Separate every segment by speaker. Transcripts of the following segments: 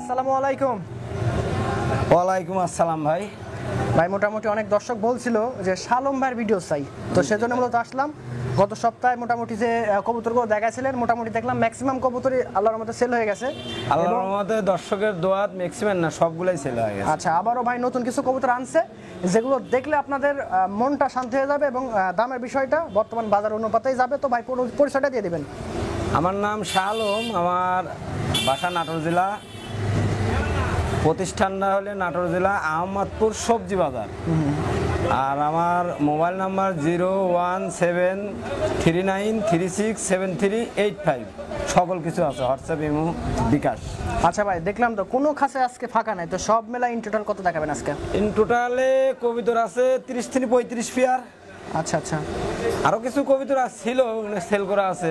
Speaker 1: আসসালামু আলাইকুম।
Speaker 2: ওয়ালাইকুম আসসালাম ভাই।
Speaker 1: ভাই মোটামুটি অনেক দর্শক বলছিল যে শালম ভাইয়ের ভিডিও চাই, তো সেজন্য মূলত আসলাম। গত সপ্তাহে মোটামুটি যে কবুতরগুলো দেখাইছিলেন মোটামুটি দেখলাম ম্যাক্সিমাম কবুতরই আল্লাহর রহমতে সেল হয়ে গেছে।
Speaker 2: আল্লাহর রহমতে দর্শকের দোয়াত ম্যাক্সিমাম না সবগুলাই সেল হয়ে গেছে।
Speaker 1: আচ্ছা, আবারও ভাই নতুন কিছু কবুতর আনছে যেগুলো দেখলে আপনাদের মনটা শান্তি হয়ে যাবে এবং দামের বিষয়টা বর্তমান বাজার অনুপাতেই যাবে। তো ভাই পরিচয়টা দিয়ে দিবেন।
Speaker 2: আমার নাম শাহ আলম, আমার বাসা নাটোর জেলা, প্রতিষ্ঠানটা হলে নাটোর জেলা আহমদপুর সবজি বাজার। আর আমার মোবাইল নাম্বার 01739367385। সকল কিছু আছে, হোয়াটসঅ্যাপ, ইমো, বিকাশ।
Speaker 1: আচ্ছা ভাই, দেখলাম তো কোনো খাসে আজকে ফাঁকা নাই, তো সব মেলা ইন টোটাল কত দেখাবেন আজকে?
Speaker 2: ইন টোটালে কবিতর আছে 30 থেকে 35 পেয়ার।
Speaker 1: আচ্ছা আচ্ছা,
Speaker 2: আরো কিছু কবিতর ছিল সেল করা আছে,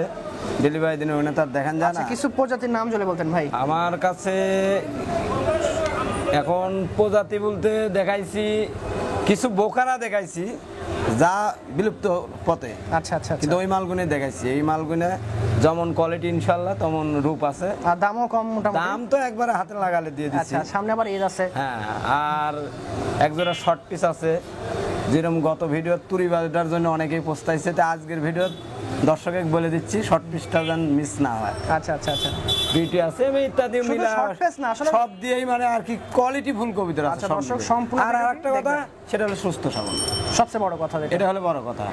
Speaker 2: ডেলিভারি দিনে ওখানে তার দেখান যায় না।
Speaker 1: কিছু প্রজাতির নাম যদি বলতেন ভাই।
Speaker 2: আমার কাছে এখন প্রজাতি বলতে দেখাইছি কিছু বোকারা দেখাইছি যা বিলুপ্ত পথে।
Speaker 1: আচ্ছা আচ্ছা,
Speaker 2: কিন্তু ওই মালগুনে দেখাইছি, এই মালগুনে যেমন কোয়ালিটি ইনশাল্লাহ তেমন রূপ আছে,
Speaker 1: আর দামও কম মোটামুটি।
Speaker 2: দাম তো একবারে হাতে লাগালে দিয়ে দিচ্ছি।
Speaker 1: আচ্ছা, সামনে আবার ঈদ আছে।
Speaker 2: হ্যাঁ, আর একজোড়া শর্ট পিস আছে, যেরকম গত ভিডিও তুরি বাজার জন্য অনেকেই পোস্তাইছে, তা আজকের ভিডিও দর্শকে বলে দিচ্ছি শর্ট পিসটা যেন মিস না হয়।
Speaker 1: আচ্ছা আচ্ছা আচ্ছা,
Speaker 2: বিউটি আছে ইত্যাদি মিলা সব দিয়েই মানে আর কি কোয়ালিটি ফুল কবিতা আছে।
Speaker 1: দর্শক সম্পূর্ণ।
Speaker 2: আর একটা কথা, সেটা হলো সুস্থ সবল,
Speaker 1: সবচেয়ে বড় কথা
Speaker 2: এটা হলো বড় কথা।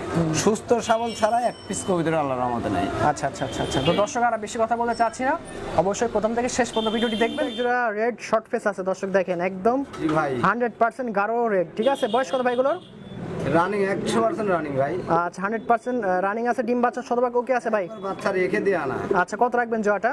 Speaker 2: সুস্থ সবল ছাড়া এক পিস কবিতা আল্লাহর রহমতে নাই।
Speaker 1: আচ্ছা আচ্ছা আচ্ছা আচ্ছা, তো দর্শক আর বেশি কথা বলতে চাচ্ছি না, অবশ্যই প্রথম থেকে শেষ পর্যন্ত ভিডিওটি দেখবেন। যেটা রেড শর্ট ফেস আছে দর্শক দেখেন, একদম
Speaker 2: ভাই
Speaker 1: 100% গাঢ় রেড। ঠিক আছে, বয়স কত ভাইগুলোর?
Speaker 2: রানিং 100% রানিং ভাই।
Speaker 1: আচ্ছা, 100% রানিং আছে, ডিম বাচ্চা শতভাগ ওকে আছে ভাই?
Speaker 2: বাচ্চা রেখে দিয়ে আনা।
Speaker 1: আচ্ছা, কত রাখবেন জোড়াটা?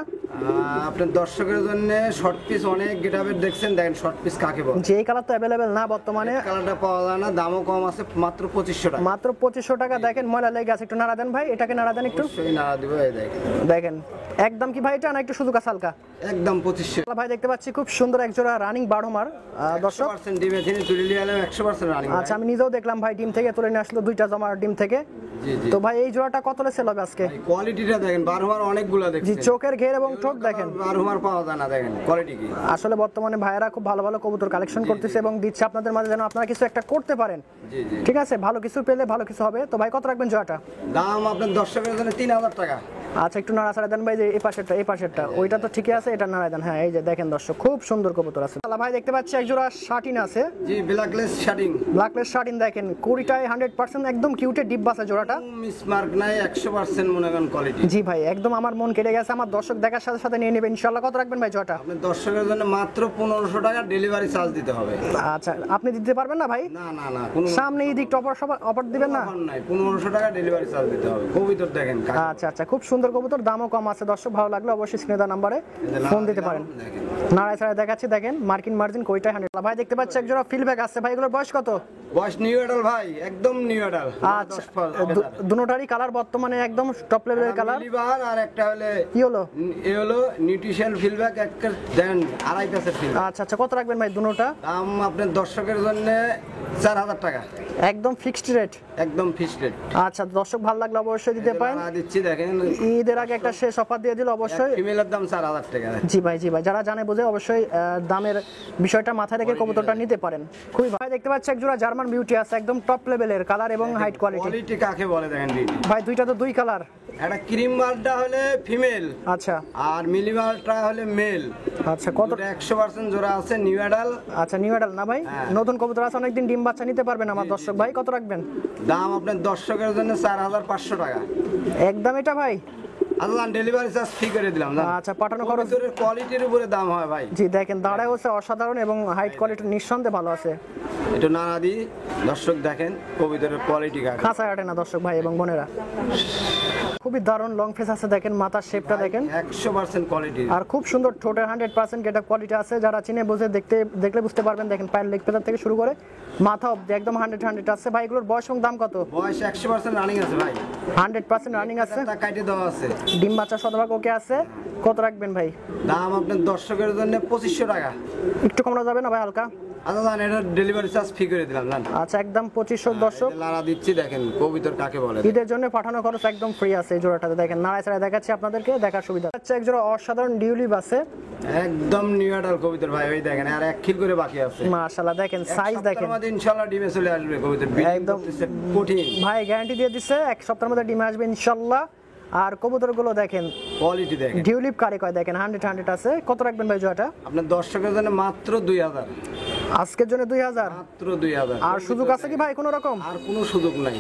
Speaker 2: আপনার দর্শকের জন্য শর্ট পিস অনেক গেটাবের দেখছেন, দেখেন শর্ট পিস কাকে বলে।
Speaker 1: যে এই কালার তো अवेलेबल না বর্তমানে,
Speaker 2: কালারটা পাওয়া যায় না, দামও কম আছে, মাত্র 2500 টাকা।
Speaker 1: মাত্র 2500 টাকা। দেখেন ময়লা লেগে আছে, একটু নাড়া দেন ভাই, এটাকে নাড়া দেন একটু।
Speaker 2: সেই নাড়া দিব, এই দেখেন।
Speaker 1: দেখেন একদম কি ভাই এটা না একটু শুধু কাঁচা হালকা?
Speaker 2: একদম 2500
Speaker 1: ভাই। দেখতে পাচ্ছি খুব সুন্দর এক জোড়া রানিং বারোমার দর্শক।
Speaker 2: 100% ডিমে থেকে তুলে নিয়ে এলাম, 100% রানিং।
Speaker 1: আচ্ছা, আমি নিজেও দেখলাম ভাই, ডিম থেকে তুলে নিয়ে আসলো, দুইটা জমা ডিম থেকে।
Speaker 2: জি জি।
Speaker 1: তো ভাই এই জোড়াটা কত সেল হবে আজকে?
Speaker 2: কোয়ালিটিটা দেখেন, বারোমার অনেকগুলো দেখছেন।
Speaker 1: জি, চোখের ঘের এবং ঠোঁট দেখেন,
Speaker 2: বারোমার পাওয়া যায় না, দেখেন কোয়ালিটি কি।
Speaker 1: আসলে বর্তমানে ভাইয়েরা খুব ভালো ভালো কবুতর কালেকশন করতেছে এবং দিচ্ছে আপনাদের মাঝে, যেন আপনারা কিছু একটা করতে পারেন।
Speaker 2: জি জি,
Speaker 1: ঠিক আছে, ভালো কিছু পেলে ভালো কিছু হবে। তো ভাই কত রাখবেন জোড়াটা?
Speaker 2: দাম আপনার দর্শকের জন্য 3000 টাকা।
Speaker 1: আচ্ছা, একটু নাড়াচাড়া দেন ভাই, যে এই পাশেরটা ওইটা তো ঠিকই আছে, এটা নাড়া দেন। হ্যাঁ, এই যে দেখেন দর্শক, খুব সুন্দর কবুতর আছে। ভাই দেখতে পাচ্ছি এক জোড়া শার্টিন আছে।
Speaker 2: জি, ব্ল্যাকলেস শার্টিং।
Speaker 1: ব্ল্যাকলেস শার্টিন দেখেন, কুড়িটায় 100% একদম কিউটে ডিপ বাসা জোড়াটা।
Speaker 2: মিস মার্ক নাই, 100% মনে করেন কোয়ালিটি।
Speaker 1: জি ভাই, একদম আমার মন কেটে গেছে। আমার দর্শক দেখার সাথে সাথে নিয়ে নেবেন ইনশাআল্লাহ। কত রাখবেন ভাই জোড়াটা?
Speaker 2: আপনার দর্শকের জন্য মাত্র 1500 টাকা ডেলিভারি চার্জ দিতে হবে।
Speaker 1: আচ্ছা, আপনি দিতে পারবেন না ভাই?
Speaker 2: না না না, কোনো
Speaker 1: সামনে এই দিকটা অফার দিবেন না?
Speaker 2: নাই, 1500 টাকা ডেলিভারি চার্জ দিতে হবে। কবুতর দেখেন।
Speaker 1: আচ্ছা আচ্ছা, খুব সুন্দর কবুতর, দামও কম আছে দর্শক। ভালো লাগলে অবশ্যই স্ক্রিনে দেওয়া নম্বরে ফোন দিতে পারেন। নাড়ায় ছাড়াই দেখাচ্ছি, দেখেন মার্কিন মার্জিন কয়টা 100। ভাই দেখতে পাচ্ছি এক জোড়া ফিলব্যাক আছে ভাই, এগুলোর বয়স কত?
Speaker 2: বয়স নিউ এডাল ভাই, একদম নিউ এডাল।
Speaker 1: আচ্ছা, দুটোটারই কালার বর্তমানে একদম টপ লেভেলের কালার।
Speaker 2: লিভার আর একটা হলে
Speaker 1: কি হলো?
Speaker 2: এই হলো নিউট্রিশন ফিলব্যাক, একটা দেন আড়াই কাছের ফিল।
Speaker 1: আচ্ছা আচ্ছা, কত রাখবেন ভাই দুটোটা?
Speaker 2: দাম আপনার দর্শকের জন্য 4000 টাকা।
Speaker 1: একদম ফিক্সড রেট?
Speaker 2: একদম ফিক্সড রেট।
Speaker 1: আচ্ছা, দর্শক ভালো লাগলে অবশ্যই দিতে পারেন।
Speaker 2: দিচ্ছি, দেখেন
Speaker 1: ঈদের আগে একটা শেষ অফার দিয়ে দিল অবশ্যই।
Speaker 2: ফিমেলের দাম 4000 টাকা।
Speaker 1: জি ভাই, জি ভাই, যারা জানে বুঝে অবশ্যই দামের বিষয়টা মাথায় রেখে কবুতরটা নিতে পারেন। খুবই ভাই দেখতে পাচ্ছি এক জোড়া জার্মান বিউটি আছে, একদম টপ লেভেলের কালার এবং হাইট কোয়ালিটি।
Speaker 2: কোয়ালিটি কাকে বলে দেখেন বিউটি
Speaker 1: ভাই, দুইটা তো দুই কালার।
Speaker 2: একটা ক্রিম বারটা হলে ফিমেল,
Speaker 1: আচ্ছা,
Speaker 2: আর মিলিবারটা হলে মেল।
Speaker 1: আচ্ছা, কত?
Speaker 2: 100% জোড়া আছে, নিউ এডাল।
Speaker 1: আচ্ছা, নিউ এডাল না ভাই? নতুন কবুতর আছে, অনেকদিন ডিম বাচ্চা নিতে পারবেন আমার দর্শক। ভাই কত রাখবেন?
Speaker 2: দাম আপনার দর্শকের জন্য 4500 টাকা
Speaker 1: একদম। এটা ভাই
Speaker 2: আচ্ছা, ডেলিভারি চার্জ ফ্রি করে দিলাম।
Speaker 1: আচ্ছা, পাঠানো খরচ
Speaker 2: কোয়ালিটির উপরে দাম হয় ভাই।
Speaker 1: জি দেখেন, দাঁড়ায় হচ্ছে অসাধারণ এবং হাইট কোয়ালিটি নিঃসন্দেহে ভালো আছে।
Speaker 2: একটু নাড়া দিই, দর্শক দেখেন কবিতরের কোয়ালিটি কাকে।
Speaker 1: খাঁচায় আটে না দর্শক ভাই এবং বোনেরা। খুবই দারুণ লং ফেস আছে, দেখেন মাথার শেপটা দেখেন
Speaker 2: 100% কোয়ালিটি,
Speaker 1: আর খুব সুন্দর ঠোঁটের 100% গেট আপ কোয়ালিটি আছে। যারা চিনে বুঝে দেখলে বুঝতে পারবেন। দেখেন পায়ের লেগ পেতার থেকে শুরু করে মাথা অবধি একদম 100 আছে। ভাই এগুলোর বয়স এবং দাম কত?
Speaker 2: বয়স 100% রানিং আছে ভাই,
Speaker 1: 100% রানিং আছে,
Speaker 2: কাটে দেওয়া আছে,
Speaker 1: ডিম বাচ্চা শতভাগ ওকে আছে। কত রাখবেন ভাই?
Speaker 2: দাম আপনার দর্শকের জন্য 2500 টাকা।
Speaker 1: একটু কমানো যাবে না ভাই হালকা?
Speaker 2: আচ্ছা জান, এটা ডেলিভারি চার্জ ফ্রি করে দিলাম জান।
Speaker 1: আচ্ছা একদম 2500 দর্শক।
Speaker 2: লারা দিচ্ছি, দেখেন কবিতর কাকে বলে।
Speaker 1: ঈদের জন্য পাঠানো খরচ একদম ফ্রি আছে এই জোড়াটাতে। দেখেন নাড়াচাড়া দেখাচ্ছি আপনাদেরকে, দেখার সুবিধা। আচ্ছা এক জোড়া অসাধারণ ডিউলিপ আছে,
Speaker 2: একদম নিউ অ্যাডাল কবিতর ভাই। ওই দেখেন আর 1 খিল করে বাকি আছে।
Speaker 1: মাশাআল্লাহ দেখেন সাইজ দেখেন,
Speaker 2: ইনশাআল্লাহ ডিমে চলে আসবে কবিতর।
Speaker 1: একদম
Speaker 2: কঠিন
Speaker 1: ভাই গ্যারান্টি দিয়ে দিচ্ছে 1 সপ্তাহের মধ্যে ডিমে আসবে ইনশাআল্লাহ। আর কবুতরগুলো দেখেন
Speaker 2: কোয়ালিটি দেখেন,
Speaker 1: ডিউলিপ কারে কয় দেখেন 100 আছে। কত রাখবেন ভাই জোড়াটা?
Speaker 2: আপনার দর্শকের জন্য মাত্র 2000,
Speaker 1: আজকের জন্য 2000।
Speaker 2: মাত্র 2000।
Speaker 1: আর সুযোগ আছে কি ভাই কোনো রকম?
Speaker 2: আর কোনো সুযোগ নাই।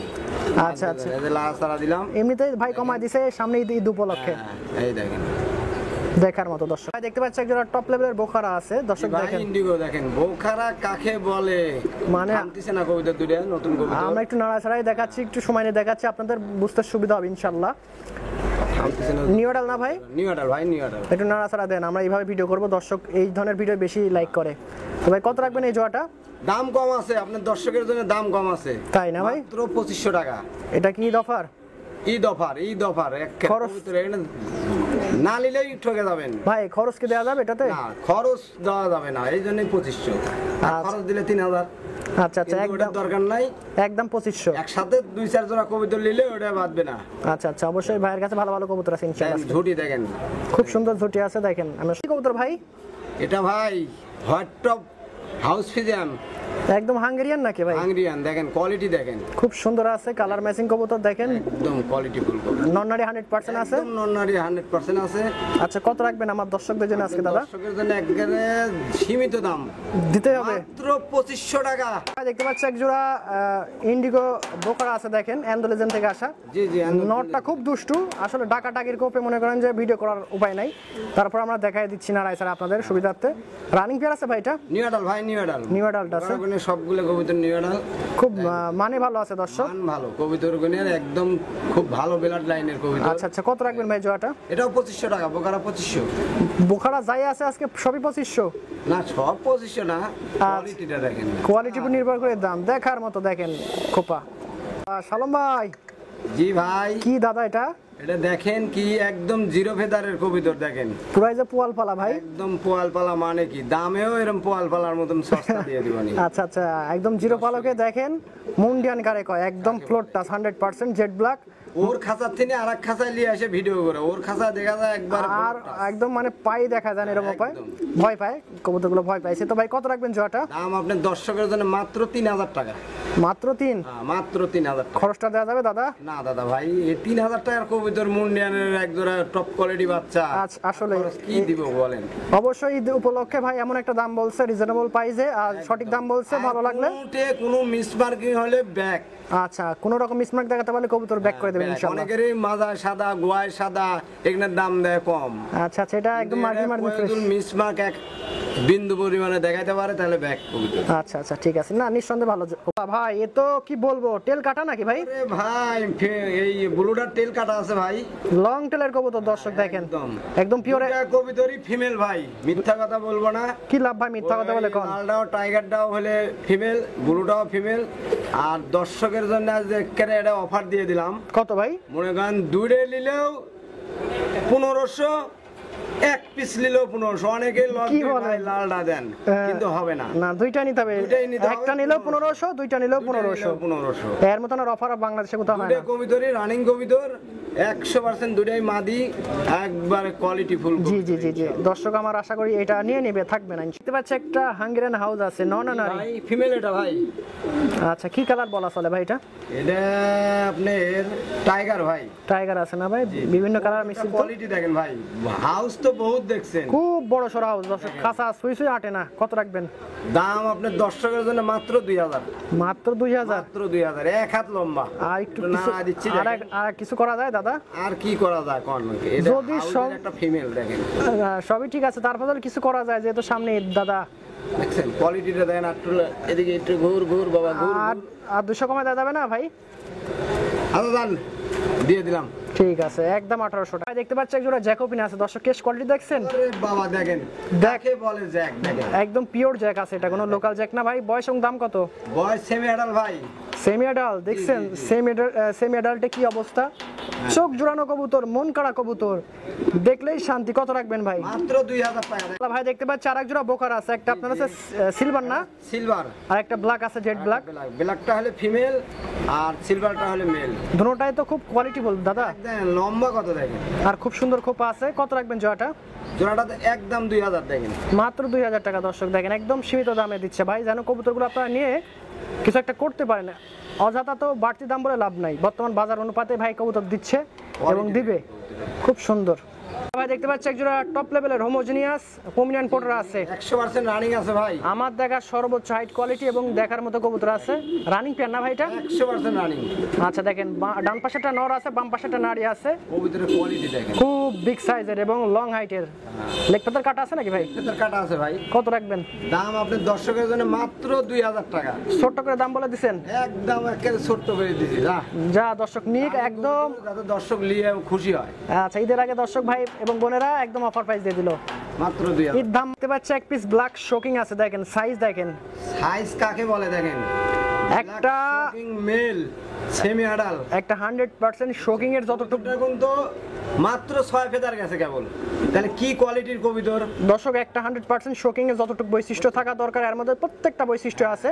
Speaker 1: আচ্ছা আচ্ছা,
Speaker 2: এই যে লাসারা দিলাম,
Speaker 1: এমনিতেই ভাই কমায় দিছে সামনে ঈদ উপলক্ষে।
Speaker 2: এই দেখেন
Speaker 1: দেখার মতো দর্শক। ভাই দেখতে পাচ্ছি একজোড়া টপ লেভেলের বোখারা আছে দর্শক
Speaker 2: ভাই।
Speaker 1: দেখেন
Speaker 2: ইন্ডিগো দেখেন, বোখারা কাকে বলে
Speaker 1: মানে
Speaker 2: জানতেছে না কবিতর দুটো নতুন কবিতর।
Speaker 1: আমরা একটু নাড়াচাড়াই দেখাচ্ছি, একটু সময় নিয়ে দেখাচ্ছি, আপনাদের বুঝতে সুবিধা হবে ইনশাআল্লাহ। নিউ অ্যাডাল না ভাই?
Speaker 2: নিউ অ্যাডাল ভাই, নিউ অ্যাডাল।
Speaker 1: একটু নাড়াচাড়া দেন, আমরা এইভাবে ভিডিও করব, দর্শক এই ধরনের ভিডিও বেশি লাইক করে। তো ভাই কত রাখবেন এই জোড়াটা?
Speaker 2: দাম কম আছে, আপনার দর্শকের জন্য দাম কম আছে।
Speaker 1: তাই না ভাই?
Speaker 2: মাত্র 2500 টাকা।
Speaker 1: এটা কি Eid offer?
Speaker 2: Eid offer, Eid offer.
Speaker 1: খরচ?
Speaker 2: না নিলেই ঠকে যাবেন
Speaker 1: ভাই খরচ কি দেওয়া যাবে এটাতে?
Speaker 2: না, খরচ দেওয়া যাবে না, এই জন্যই 2500। আর
Speaker 1: আচ্ছা।
Speaker 2: খরচ দিলে 3000।
Speaker 1: আচ্ছা আচ্ছা,
Speaker 2: কিন্তু ওটার
Speaker 1: একদম
Speaker 2: দরকার নাই।
Speaker 1: একদম 2500।
Speaker 2: একসাথে 2-4 জোড়া কবিতর নিলে ওটা বাঁধবে না।
Speaker 1: আচ্ছা আচ্ছা, অবশ্যই ভাইয়ের কাছে ভালো ভালো কবুতর আছে ইনশাআল্লাহ।
Speaker 2: দেখেন ঝুটি দেখেন,
Speaker 1: খুব সুন্দর ঝুটি আছে দেখেন। আমরা কি কবুতর ভাই?
Speaker 2: এটা ভাই হোয়াইট টপ হাউস ফিজিয়াম,
Speaker 1: একদম হাঙ্গেরিয়ান নাকি ভাই?
Speaker 2: হাঙ্গরিয়ান। দেখেন কোয়ালিটি দেখেন,
Speaker 1: খুব সুন্দর আছে, কালার ম্যাচিং কবুতর দেখেন,
Speaker 2: একদম কোয়ালিটি ফুল কবুতর।
Speaker 1: নরনারি 100% আছে।
Speaker 2: একদম নরনারি 100% আছে।
Speaker 1: আচ্ছা কত রাখবেন আমার দর্শকদের জন্য আজকে দাদা?
Speaker 2: দর্শকের জন্য একবারে সীমিত দাম,
Speaker 1: দিতে হবে
Speaker 2: মাত্র 2500 টাকা।
Speaker 1: দেখতে পাচ্ছি এক জোড়া ইন্ডিগো বোকারা আছে দেখেন, অ্যান্ডোলেজেন থেকে আসা।
Speaker 2: জি জি।
Speaker 1: নটটা খুব দুষ্টু আসলে, ডাকা টাকির কোপে মনে করেন যে ভিডিও করার উপায় নাই, তারপর আমরা দেখাই দিচ্ছি না রাইসার আপনাদের সুবিধার্থে। রানিং পেয়ার আছে ভাই এটা?
Speaker 2: নিউ অ্যাডাল ভাই, নিউ অ্যাডাল।
Speaker 1: নিউ অ্যাডাল্ট আছে,
Speaker 2: ওখানে সবগুলো কবিতর নিউ অ্যাডাল।
Speaker 1: খুব মানে ভালো আছে দর্শক।
Speaker 2: মান ভালো কবিতর গুণের, একদম খুব ভালো ব্লাড লাইনের কবিতর।
Speaker 1: আচ্ছা আচ্ছা, কত রাখবেন ভাই জোড়াটা?
Speaker 2: এটাও 2500 টাকা, বোকারা 2500।
Speaker 1: বোখারা যাই আছে আজকে সবই 2500।
Speaker 2: না সব 2500 না, কোয়ালিটিটা দেখেন।
Speaker 1: কোয়ালিটির উপর নির্ভর করে দাম, দেখার মতো দেখেন খোপা। শালম ভাই।
Speaker 2: জি ভাই।
Speaker 1: কি দাদা এটা?
Speaker 2: এটা দেখেন কি একদম জিরো ফেদারের কবিতর দেখেন,
Speaker 1: পুরাই যে পোয়াল পালা ভাই।
Speaker 2: একদম পোয়াল পালা। মানে কি দামেও এরকম পোয়াল পালার মতন সস্তা দিয়ে দিবানি।
Speaker 1: আচ্ছা আচ্ছা, একদম জিরো পালকে দেখেন, মুন্ডিয়ান কারে কয়, একদম ফ্লোর টাচ 100% জেড ব্ল্যাক।
Speaker 2: ওর খাঁচার থেকে আরেক খাঁচায় নিয়ে এসে ভিডিও করে, ওর খাঁচা দেখা যায় একবার।
Speaker 1: আর একদম মানে পাই দেখা যায় না এরকম পায়, ভয় পায় কবুতরগুলো, ভয় পাইছে। তো ভাই কত রাখবেন জোড়াটা?
Speaker 2: দাম আপনার দর্শকের জন্য মাত্র 3000 টাকা।
Speaker 1: মাত্র 3?
Speaker 2: হ্যাঁ, মাত্র 3000 টাকা।
Speaker 1: খরচটা দেওয়া যাবে দাদা?
Speaker 2: না দাদা ভাই, এই 3000 টাকার কবিতর মুন্ডিয়ানের একজোড়া টপ কোয়ালিটি বাচ্চা,
Speaker 1: আচ্ছা আসলে
Speaker 2: খরচ কি দিব বলেন?
Speaker 1: অবশ্যই ঈদ উপলক্ষে ভাই এমন একটা দাম বলছে, রিজনেবল প্রাইসে, আর সঠিক দাম বলছে, ভালো লাগলে।
Speaker 2: কোনো মিসমার্কিং হলে ব্যাক।
Speaker 1: আচ্ছা, কোনো রকম মিসমার্ক দেখাতে পারলে কবুতর ব্যাক করে দেবেন ইনশাআল্লাহ।
Speaker 2: অনেকেরই মাজা সাদা, গোয়ায় সাদা, এগুলোর দাম দেয় কম।
Speaker 1: আচ্ছা আচ্ছা, এটা একদম মার্জিন ফ্রেশ।
Speaker 2: মিসমার্ক এক বিন্দু পরিমাণে দেখাইতে পারে তাহলে ব্যাক কবিতর।
Speaker 1: আচ্ছা আচ্ছা, ঠিক আছে, না নিঃসন্দেহে ভালো। ভাই এ তো কি বলবো, টেল কাটা নাকি ভাই?
Speaker 2: আরে ভাই এই ব্লুটার টেল কাটা আছে ভাই,
Speaker 1: লং টেলের কবুতর দর্শক দেখেন,
Speaker 2: একদম
Speaker 1: একদম পিওর
Speaker 2: কবিতরই ফিমেল ভাই, মিথ্যা কথা বলবো না।
Speaker 1: কি লাভ ভাই মিথ্যা কথা বলে কোন?
Speaker 2: লালটাও টাইগারটাও হলে ফিমেল, ব্লুটাও ফিমেল। আর দর্শকের জন্য আজ এটা অফার দিয়ে দিলাম।
Speaker 1: কত ভাই?
Speaker 2: মনে করেন দুইটা নিলেও 1500, এক পিস নিলেও 1500। অনেকে
Speaker 1: কি বলেন?
Speaker 2: লালটা দেন, কিন্তু হবে না।
Speaker 1: না দুইটা নিতে হবে,
Speaker 2: দুইটাই নিতে হবে।
Speaker 1: একটা নিলেও 1500, দুইটা নিলেও 1500।
Speaker 2: 1500
Speaker 1: এর মতন আর অফার বাংলাদেশে কোথাও হয়
Speaker 2: দুইটা
Speaker 1: না।
Speaker 2: কবিতরই রানিং কবিতর 100%, দুইটাই মাদি, একবারে কোয়ালিটি ফুল।
Speaker 1: জি জি জি জি, দর্শক আমার আশা করি এটা নিয়ে নেবে, থাকবে না। দেখতে পাচ্ছি একটা হাঙ্গেরিয়ান হাউস আছে, নন না
Speaker 2: ভাই ফিমেল এটা ভাই।
Speaker 1: আচ্ছা, কি কালার বলা চলে ভাই এটা?
Speaker 2: এটা আপনার টাইগার ভাই।
Speaker 1: টাইগার আছে না ভাই, বিভিন্ন কালার মিশ্রিত।
Speaker 2: কোয়ালিটি দেখেন ভাই, হাউস তো বহুত দেখছেন,
Speaker 1: খুব বড় সড়ো হাউস দর্শক, খাঁচা সুই সুই আটে না। কত রাখবেন?
Speaker 2: দাম আপনার দর্শকের জন্য মাত্র 2000।
Speaker 1: মাত্র 2000?
Speaker 2: মাত্র 2000, এক হাত লম্বা।
Speaker 1: আর একটু
Speaker 2: না দিচ্ছি,
Speaker 1: আর কিছু করা যায় দাদা?
Speaker 2: আর কি করা যায় কোন? এটা
Speaker 1: যদি সব
Speaker 2: একটা ফিমেল দেখেন,
Speaker 1: সবই ঠিক আছে, তারপর কিছু করা যায়, যেহেতু সামনে ঈদ দাদা।
Speaker 2: দেখছেন কোয়ালিটিটা দেখেন, একটু এদিকে একটু ঘুর ঘুর বাবা ঘুর।
Speaker 1: আর 200 কমায় দেওয়া যাবে না ভাই?
Speaker 2: আচ্ছা দান দিয়ে দিলাম।
Speaker 1: ঠিক আছে, একদম 1800 টাকা। দেখতে পাচ্ছি একজোড়া জ্যাকোপিন আছে দর্শক, কেস কোয়ালিটি দেখছেন?
Speaker 2: আরে বাবা দেখেন, দেখে বলে জ্যাক দেখেন,
Speaker 1: একদম পিওর জ্যাক আছে, এটা কোনো লোকাল জ্যাক না ভাই। বয়স এবং দাম কত?
Speaker 2: বয়স সেমি অ্যাডাল্ট ভাই।
Speaker 1: সেমি অ্যাডাল্ট দেখছেন? সেমি অ্যাডাল্টে কি অবস্থা? চোখ জোড়ানো কবুতর, মন কাড়া কবুতর, দেখলেই শান্তি। কত রাখবেন ভাই?
Speaker 2: মাত্র 2000 টাকা।
Speaker 1: ভাই দেখতে পাচ্ছি আরেক জোড়া বোকার আছে, একটা আপনার আছে সিলভার না,
Speaker 2: সিলভার,
Speaker 1: আর একটা ব্ল্যাক আছে, জেড ব্ল্যাক।
Speaker 2: ব্ল্যাকটা হলে ফিমেল আর সিলভারটা হলে মেল।
Speaker 1: দুটোটাই তো খুব কোয়ালিটিফুল দাদা।
Speaker 2: একদম লম্বা কত দেখেন,
Speaker 1: আর খুব সুন্দর খোপা আছে। কত রাখবেন জোড়াটা?
Speaker 2: জোড়াটা একদম 2000 দেখেন,
Speaker 1: মাত্র 2000 টাকা। দর্শক দেখেন একদম সীমিত দামে দিচ্ছে ভাই, যেন কবুতরগুলো আপনারা নিয়ে কিছু একটা করতে পারেন। অযথা তো বাড়তি দাম বলে লাভ নাই, বর্তমান বাজার অনুপাতে ভাই কবুতর দিচ্ছে এবং দিবে। খুব সুন্দর ভাই দেখতে পাচ্ছি একজোড়া টপ লেভেলের হোমোজেনিয়াস পমিনিয়ান পোটার আছে,
Speaker 2: 100% রানিং আছে ভাই।
Speaker 1: আমার দেখা সর্বোচ্চ হাইট কোয়ালিটি এবং দেখার মতো কবুতর আছে। রানিং পেয়ার না ভাইটা?
Speaker 2: 100% রানিং।
Speaker 1: আচ্ছা দেখেন ডান পাশেটা নর আছে, বাম পাশেটা নারী আছে।
Speaker 2: কবুতরের কোয়ালিটি দেখেন,
Speaker 1: খুব বিগ সাইজের এবং লং হাইটের। লেগ পাতার কাটা আছে নাকি ভাই?
Speaker 2: এটার কাটা আছে ভাই।
Speaker 1: কত রাখবেন?
Speaker 2: দাম আপনার দর্শকের জন্য মাত্র 2000 টাকা।
Speaker 1: ছোট্ট করে দাম বলে দিছেন,
Speaker 2: একদম একেবারে ছোট্ট করে দিছি।
Speaker 1: যা দর্শক নিক একদম,
Speaker 2: যাতে দর্শক নিয়ে খুশি হয়।
Speaker 1: আচ্ছা ঈদের আগে দর্শক ভাই এবং বোনেরা একদম অফার প্রাইস দিয়ে দিল
Speaker 2: মাত্র 2000।
Speaker 1: ঈদ দাম দেখতে পাচ্ছি এক পিস ব্ল্যাক শোকিং আছে, দেখেন সাইজ দেখেন।
Speaker 2: সাইজ কাকে বলে দেখেন,
Speaker 1: একটা
Speaker 2: মেল সেমি অ্যাডাল,
Speaker 1: একটা 100% শোকিং এর যতটুকু
Speaker 2: এখন তো মাত্র 6 ফেদার গেছে কেবল। তাহলে কি কোয়ালিটির কবুতর
Speaker 1: দর্শক, একটা 100% শোকিং এর যতটুকু বৈশিষ্ট্য থাকা দরকার এর মধ্যে প্রত্যেকটা বৈশিষ্ট্য আছে।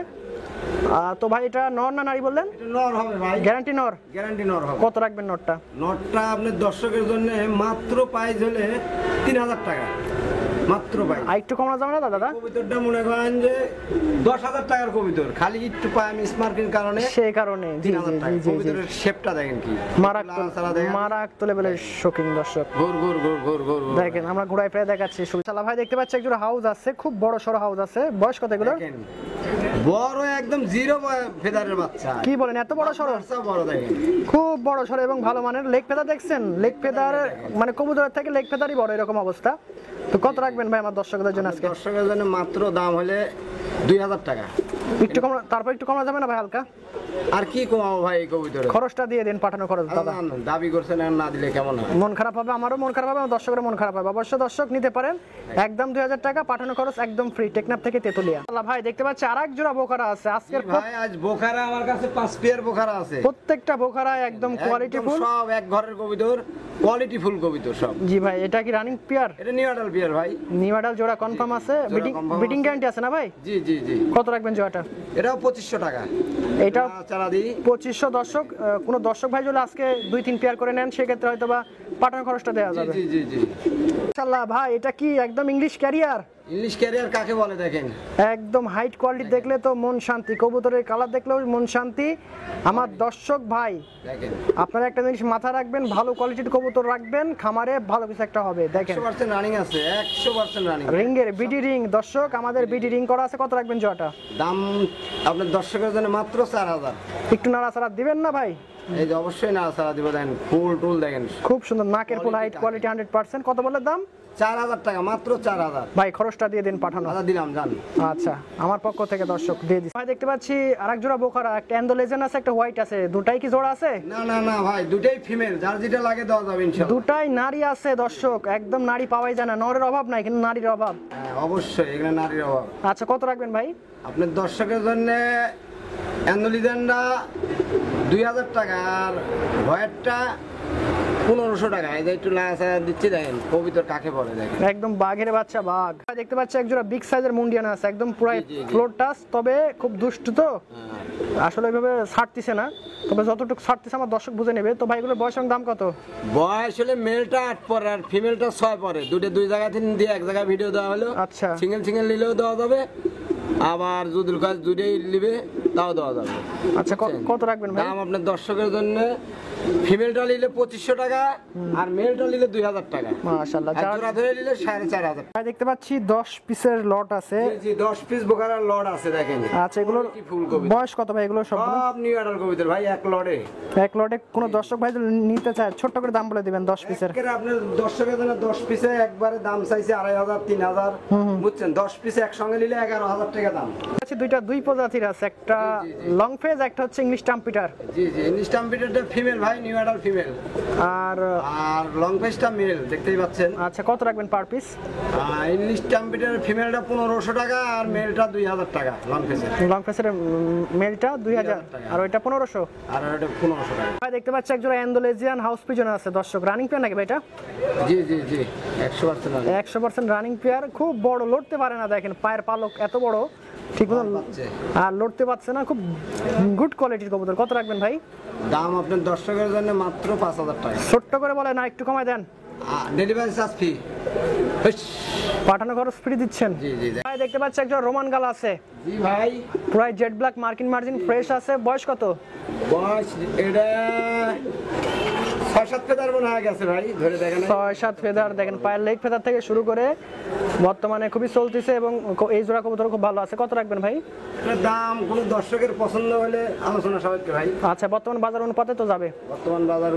Speaker 1: তো ভাই এটা নর না নারী বললেন?
Speaker 2: এটা নর হবে ভাই,
Speaker 1: গ্যারান্টি নর।
Speaker 2: গ্যারান্টি নর হবে।
Speaker 1: কত রাখবেন নরটা?
Speaker 2: নটটা আপনার দর্শকের জন্য মাত্র প্রাইস হলে 3000 টাকা, মাত্র প্রাইস।
Speaker 1: আর একটু কমানো যাবে না দাদা?
Speaker 2: কবুতরটা মনে করেন যে 10000 টাকার কবুতর, খালি একটু পায় মিসমার্কিং কারণে
Speaker 1: সেই কারণে। জি
Speaker 2: 3000 টাকা।
Speaker 1: জি জি জি,
Speaker 2: কবুতরের শেপটা দেখেন কি
Speaker 1: মারাত্মক লেভেলের শোকিং দর্শক।
Speaker 2: ঘুর ঘুর ঘুর ঘুর ঘুর ঘুর।
Speaker 1: দেখেন আমরা ঘোড়ায় প্রায় দেখাচ্ছি। শালা ভাই দেখতে পাচ্ছি একজন হাউস আছে, খুব বড় সড়ো হাউস আছে। বয়স কত এগুলো?
Speaker 2: দেখেন বড় একদম জিরো ফেদারের বাচ্চা।
Speaker 1: কি বলেন এত বড় সড়ো?
Speaker 2: বড় দেখেন,
Speaker 1: খুব বড় সড়ো এবং ভালো মানের। লেগ ফেদার দেখছেন? লেগ ফেদার মানে কবুতরের থেকে লেগ ফেদারই বড়, এরকম অবস্থা। তো কত রাখবেন ভাই আমার দর্শকদের জন্য আজকে?
Speaker 2: দর্শকের জন্য মাত্র দাম হলে 2000 টাকা।
Speaker 1: একটু কম, তারপর একটু কমা যাবে না ভাই হালকা?
Speaker 2: আর কি কমাবো ভাই এই কবুতরে?
Speaker 1: খরচটা দিয়ে দেন, পাঠানো খরচ দাদা।
Speaker 2: দাবি করছেন আর না দিলে কেমন হয়?
Speaker 1: মন খারাপ হবে, আমারও মন খারাপ হবে, আমার দর্শকের মন খারাপ হবে। অবশ্য দর্শক নিতে পারেন, একদম 2000 টাকা, পাঠানো খরচ একদম ফ্রি, টেকনাফ থেকে তেতুলিয়া। আল্লাহ ভাই দেখতে পাচ্ছি আরেক জোড়া বোকারা আছে আজকের।
Speaker 2: ভাই আজ বোখারা আমার কাছে 5 পেয়ার বোখারা আছে,
Speaker 1: প্রত্যেকটা বোকারা একদম কোয়ালিটি ফুল,
Speaker 2: সব এক ঘরের কবুতর, কোয়ালিটি ফুল কবুতর সব।
Speaker 1: জি ভাই এটা কি রানিং পেয়ার?
Speaker 2: এটা নিউ অ্যাডাল পেয়ার ভাই,
Speaker 1: নিউ অ্যাডাল জোড়া কনফার্ম আছে, বিডিং গ্যারান্টি আছে না ভাই?
Speaker 2: জি জি জি।
Speaker 1: কত রাখবেন জোড়াটা?
Speaker 2: এটাও 2500 টাকা।
Speaker 1: এটাও
Speaker 2: চালা দিই
Speaker 1: 2500। দর্শক কোন দর্শক ভাই যদি আজকে 2-3 পেয়ার করে নেন সেক্ষেত্রে হয়তো বা পাঠানো খরচটা দেওয়া যাবে।
Speaker 2: জি জি জি।
Speaker 1: ইনশাআল্লাহ ভাই এটা কি একদম ইংলিশ ক্যারিয়ার?
Speaker 2: ইংলিশ ক্যারিয়ার কাকে বলে দেখেন,
Speaker 1: একদম হাইট কোয়ালিটি দেখলে তো মন শান্তি, কবুতরের কালার দেখলেও মন শান্তি। আমার দর্শক ভাই
Speaker 2: দেখেন
Speaker 1: আপনারা একটা জিনিস মাথায় রাখবেন, ভালো কোয়ালিটির কবুতর রাখবেন, খামারে ভালো কিছু একটা হবে। দেখেন
Speaker 2: 100% রানিং আছে, 100% রানিং।
Speaker 1: রিংয়ের বিডি রিং দর্শক, আমাদের বিডি রিং করা আছে। কত রাখবেন জোড়াটা?
Speaker 2: দাম আপনার দর্শকের জন্য মাত্র 4000।
Speaker 1: একটু নাড়াচাড়া দিবেন না ভাই?
Speaker 2: এই যে অবশ্যই না সারা দিব। দেখেন ফুল টুল দেখেন,
Speaker 1: খুব সুন্দর নাকের ফুল, হাইট কোয়ালিটি 100%। কত বলে দাম?
Speaker 2: 4000 টাকা, মাত্র 4000।
Speaker 1: ভাই খরচটা দিয়ে দিন, পাঠানো।
Speaker 2: আদা দিলাম জান।
Speaker 1: আচ্ছা আমার পক্ষ থেকে দর্শক দিয়ে দিচ্ছি। ভাই দেখতে পাচ্ছি আরেক জোড়া বোকারা, একটা এন্ডো লেজেন্ড আছে, একটা হোয়াইট আছে। দুটাই কি জোড়া আছে?
Speaker 2: না না না ভাই, দুটাই ফিমেল, যার যেটা লাগে দেওয়া যাবে ইনশাআল্লাহ।
Speaker 1: দুটাই নারী আছে দর্শক, একদম নারী পাওয়াই যায় না। নরের অভাব নাই কিন্তু নারীর অভাব।
Speaker 2: হ্যাঁ অবশ্যই, এখানে নারীর অভাব।
Speaker 1: আচ্ছা কত রাখবেন ভাই?
Speaker 2: আপনার দর্শকের জন্য অ্যান্ডোলিজেন্ডা 2000 টাকা আর হোয়াইটটা 1500 টাকা। এই যে একটু লাসা দিচ্ছি, দেখেন কবিতর কাকে বলে দেখেন,
Speaker 1: একদম বাঘের বাচ্চা বাঘ। দেখতে পাচ্ছি এক জোড়া বিগ সাইজের মুন্ডিয়ান আছে, একদম পুরো
Speaker 2: জি, জি, জি।
Speaker 1: ফ্লোর টাচ, তবে খুব দুষ্ট তো আসলে ওইভাবে ছাড়তিছে না, তবে যতটুকু ছাড়তিছে আমার দর্শক বুঝে নেবে। তো ভাই এগুলোর বয়স এবং দাম কত?
Speaker 2: বয়স হলে মেলটা 8 পরে আর ফিমেলটা 6 পরে। দুই জায়গা থেকে দিয়ে এক জায়গায় ভিডিও দেওয়া হলো।
Speaker 1: আচ্ছা
Speaker 2: সিঙ্গেল সিঙ্গেল নিলেও দেওয়া যাবে, আবার যদি কাজ দুটোই নিবে তাও দেওয়া যাবে।
Speaker 1: আচ্ছা কত রাখবেন ভাই?
Speaker 2: দাম আপনার দর্শকের জন্য ফিমেলটা নিলে 2500 টাকা আর মেলটা নিলে 2000 টাকা।
Speaker 1: মাশাআল্লাহ,
Speaker 2: জোড়া ধরে নিলে 4500।
Speaker 1: ভাই দেখতে পাচ্ছি 10 পিসের লট আছে।
Speaker 2: জি 10 পিস বোকারার লট আছে দেখেন।
Speaker 1: আচ্ছা এগুলোর
Speaker 2: কি ফুল কবি,
Speaker 1: বয়স কত ভাই এগুলো সব?
Speaker 2: সব নিউ অ্যাডাল কবিতর ভাই, এক লটে।
Speaker 1: এক লটে কোন দর্শক ভাই যদি নিতে চায় ছোট করে দাম বলে দিবেন 10 পিসের।
Speaker 2: এর আপনার দর্শকের জন্য 10 পিসে একবারে দাম চাইছে 2500 3000, বুঝছেন? 10 পিসে একসঙ্গে নিলে 11000 টাকা দাম।
Speaker 1: আচ্ছা দুইটা দুই প্রজাতির আছে, একটা লং ফেজ, একটা হচ্ছে ইংলিশ টাম্পিটার।
Speaker 2: জি জি, ইংলিশ টাম্পিটারটা ফিমেল ভাই, নিউ অ্যাডাল্ট ফিমেল।
Speaker 1: আর
Speaker 2: আর লং ফেজটা মেল, দেখতেই পাচ্ছেন।
Speaker 1: আচ্ছা, কত রাখবেন পার পিস?
Speaker 2: ইংলিশ টাম্পিটার ফিমেলটা 1500 টাকা আর মেলটা 2000 টাকা লং ফেজের।
Speaker 1: লং ফেসের মেলটা 2000 আর ওইটা 1500।
Speaker 2: আর এটা 1500 টাকা।
Speaker 1: ভাই দেখতে পাচ্ছি একজোড়া অ্যান্ডোলেজিয়ান হাউস পিজন আছে দর্শক, রানিং পেয়ার নাকি ভাই এটা?
Speaker 2: জি জি জি, 100%
Speaker 1: 100% রানিং পেয়ার, খুব বড়, লড়তে পারে না, দেখেন পায়ের পালক এত বড়, ঠিক মতো
Speaker 2: পাচ্ছে।
Speaker 1: আর লড়তে পারছে না, খুব গুড কোয়ালিটির কবুতর। কত রাখবেন ভাই?
Speaker 2: দাম আপনার দর্শকের জন্য মাত্র 5000 টাকা।
Speaker 1: ছোট্ট করে বলে না, একটু কমায় দেন।
Speaker 2: Delivery charge free.
Speaker 1: পাঠানো খরচ ফ্রি দিচ্ছেন?
Speaker 2: জি জি
Speaker 1: ভাই দেখতে পাচ্ছি একজন রোমান গাল আছে,
Speaker 2: জি ভাই।
Speaker 1: পুরাই জেড ব্ল্যাক, মার্কিন মার্জিন ফ্রেশ আছে। বয়স কত?
Speaker 2: বয়স এটা 6-7 ফেদার মনে হয়ে গেছে ভাই, ধরে দেখেন।
Speaker 1: 6-7 ফেদার, দেখেন পায়ের লেগ ফেদার থেকে শুরু করে বর্তমানে খুবই চলতেছে এবং এই জোড়া কবুতর খুব ভালো আছে। কত রাখবেন ভাই?
Speaker 2: এটার দাম কোনো দর্শকের পছন্দ হলে আলোচনা সাপেক্ষে ভাই।
Speaker 1: আচ্ছা, বর্তমান বাজার অনুপাতে তো যাবে।
Speaker 2: বর্তমান বাজার